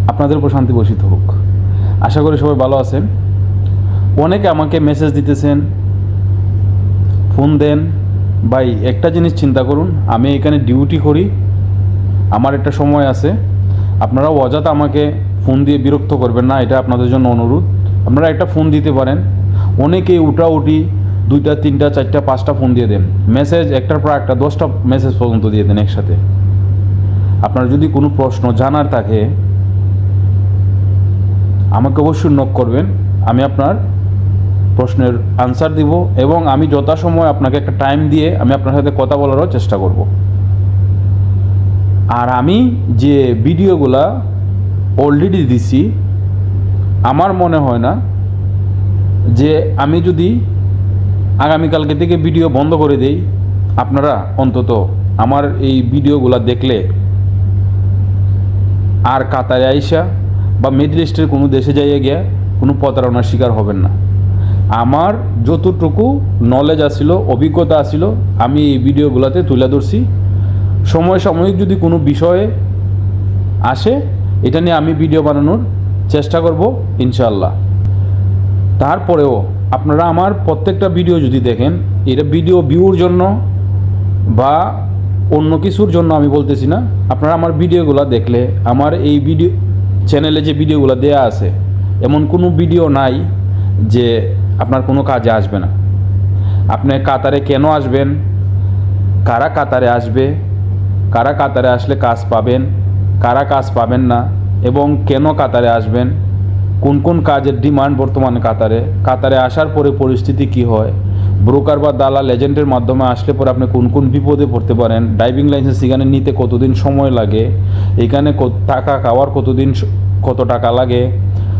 আপনাদের উপর শান্তি বর্ষিত হোক। আশা করি সবাই ভালো আছেন। অনেকে আমাকে মেসেজ দিতেছেন, ফোন দেন। ভাই একটা জিনিস চিন্তা করুন, আমি এখানে ডিউটি করি, আমার একটা সময় আছে। আপনারা অযথা আমাকে ফোন দিয়ে বিরক্ত করবেন না, এটা আপনাদের জন্য অনুরোধ। আপনারা একটা ফোন দিতে পারেন। অনেকেই উঠাউঠি 2টা 3টা 4টা 5টা ফোন দিয়ে দেন, মেসেজ একটার পর একটা 10টা মেসেজ পর্যন্ত দিয়ে দেন একসাথে। আপনার যদি কোনো প্রশ্ন জানার থাকে আমাকে অবশ্যই নক করবেন, আমি আপনার প্রশ্নের আনসার দিব এবং আমি যথাসময় আপনাকে একটা টাইম দিয়ে আমি আপনার সাথে কথা বলারও চেষ্টা করব। আর আমি যে ভিডিওগুলা অলরেডি দিছি, আমার মনে হয় না যে আমি যদি আগামীকালকে থেকে ভিডিও বন্ধ করে দেই, আপনারা অন্তত আমার এই ভিডিওগুলা দেখলে আর কাতারে আইসা বা মিডল ইস্টের কোনো দেশে যাইয়া গিয়া কোনো প্রতারণার শিকার হবেন না। আমার যতটুকু নলেজ আসিল, অভিজ্ঞতা আসিল, আমি এই ভিডিওগুলোতে তুলে ধরছি। সময় সাময়িক যদি কোনো বিষয়ে আসে, এটা নিয়ে আমি ভিডিও বানানোর চেষ্টা করব ইনশাআল্লাহ। তারপরেও আপনারা আমার প্রত্যেকটা ভিডিও যদি দেখেন, এটা ভিডিও ভিউর জন্য বা অন্য কিছুর জন্য আমি বলতেছি না। আপনারা আমার ভিডিওগুলো দেখলে, আমার এই ভিডিও চ্যানেলে যে ভিডিওগুলো দেয়া আছে, এমন কোনো ভিডিও নাই যে আপনার কোনো কাজে আসবে না। আপনি কাতারে কেন আসবেন, কারা কাতারে আসবে, কারা কাতারে আসলে কাজ পাবেন, কারা কাজ পাবেন না, এবং কেন কাতারে আসবেন, কোন কোন কাজের ডিমান্ড বর্তমানে কাতারে, কাতারে আসার পরে পরিস্থিতি কি হয়, ব্রোকার বা দালাল এজেন্টের মাধ্যমে আসলে পরে আপনি কোন কোন বিপদে পড়তে পারেন, ড্রাইভিং লাইসেন্স এখানে নিতে কতদিন সময় লাগে, এখানে টাকা খাওয়ার কত টাকা লাগে,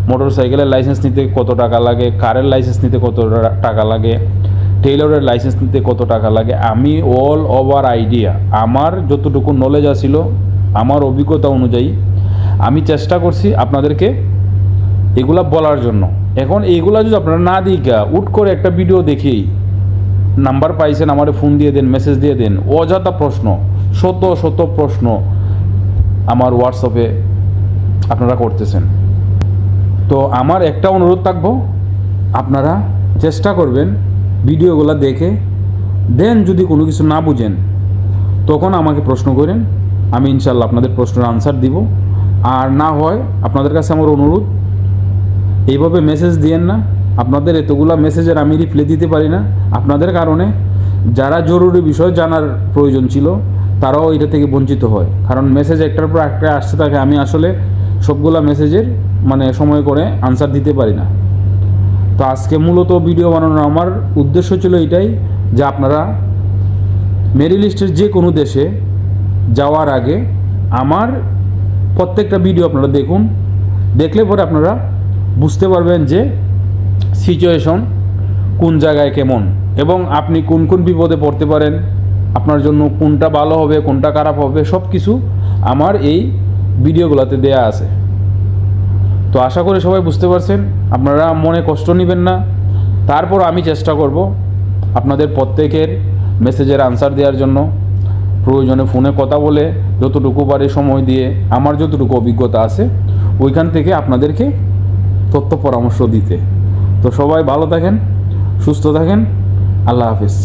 মোটর সাইকেলের লাইসেন্স নিতে কত টাকা লাগে, কারের লাইসেন্স নিতে কত টাকা লাগে, টেইলরের লাইসেন্স নিতে কত টাকা লাগে, আমি অল ওভার আইডিয়া, আমার যতটুকু নলেজ আসিল, আমার অভিজ্ঞতা অনুযায়ী আমি চেষ্টা করছি আপনাদেরকে এগুলা বলার জন্য। এখন এইগুলা যদি আপনারা না দিকা উট করে একটা ভিডিও দেখেই নাম্বার পাইছেন, আমার ফোন দিয়ে দেন, মেসেজ দিয়ে দেন, অযথা প্রশ্ন, শত শত প্রশ্ন আমার হোয়াটসঅ্যাপে আপনারা করতেছেন। তো আমার একটা অনুরোধ থাকবো, আপনারা চেষ্টা করবেন ভিডিওগুলো দেখে দেন, যদি কোনো কিছু না বুঝেন তখন আমাকে প্রশ্ন করেন, আমি ইনশাল্লাহ আপনাদের প্রশ্নের আনসার দিব। আর না হয় আপনাদের কাছে আমার অনুরোধ, এইভাবে মেসেজ দিয়েন না। আপনাদের এতগুলো মেসেজের আমি রিপ্লাই দিতে পারি না। আপনাদের কারণে যারা জরুরি বিষয় জানার প্রয়োজন ছিল তারাও এটা থেকে বঞ্চিত হয়, কারণ মেসেজ একটার পর একটা আসতে থাকে। আমি আসলে সবগুলা মেসেজের সময় করে আনসার দিতে পারি না। তো আজকে মূলত ভিডিও বানানোর আমার উদ্দেশ্য ছিল এটাই, যে আপনারা মিডল ইস্টের যে কোনো দেশে যাওয়ার আগে আমার প্রত্যেকটা ভিডিও আপনারা দেখুন। দেখলে পরে আপনারা বুঝতে পারবেন যে সিচুয়েশন কোন জায়গায় কেমন, এবং আপনি কোন কোন বিপদে পড়তে পারেন, আপনার জন্য কোনটা ভালো হবে, কোনটা খারাপ হবে, সব কিছু আমার এই ভিডিওগুলোতে দেয়া আছে। তো আশা করি সবাই বুঝতে পারছেন, আপনারা মনে কষ্ট নেবেন না। তারপর আমি চেষ্টা করব আপনাদের প্রত্যেকের মেসেজের আনসার দেওয়ার জন্য, প্রয়োজনে ফোনে কথা বলে যতটুকু পারে সময় দিয়ে আমার যতটুকু অভিজ্ঞতা আছে ওইখান থেকে আপনাদেরকে তথ্য পরামর্শ দিতে। তো সবাই ভালো থাকেন, সুস্থ থাকেন, আল্লাহ হাফিজ।